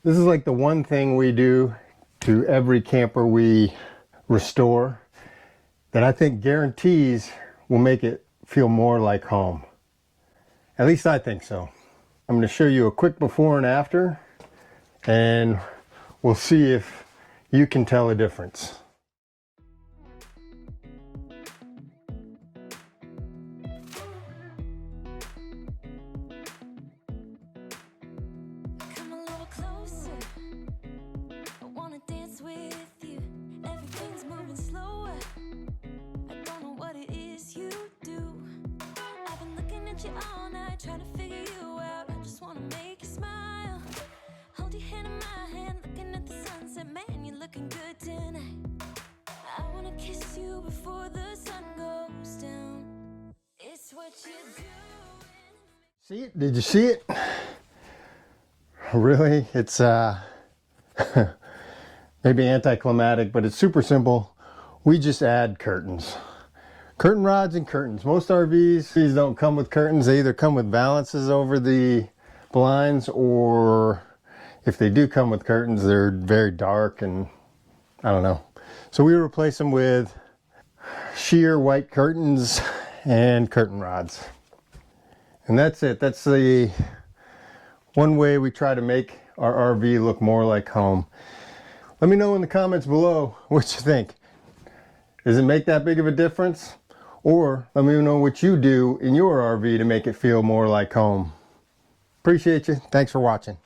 This is like the one thing we do to every camper we restore that I think guarantees will make it feel more like home. At least I think so. I'm going to show you a quick before and after, and we'll see if you can tell a difference. All night trying to figure you out. I just want to make you smile. Hold your hand in my hand, looking at the sunset. Man, you're looking good tonight. I want to kiss you before the sun goes down. It's what you're doing. See it? Did you see it? Really? It's maybe anticlimactic, but it's super simple. We just add curtains. Curtain rods and curtains. Most RVs don't come with curtains. They either come with valances over the blinds, or if they do come with curtains, they're very dark and I don't know. So we replace them with sheer white curtains and curtain rods. And that's it. That's the one way we try to make our RV look more like home. Let me know in the comments below what you think. Does it make that big of a difference? Or let me know what you do in your RV to make it feel more like home. Appreciate you. Thanks for watching.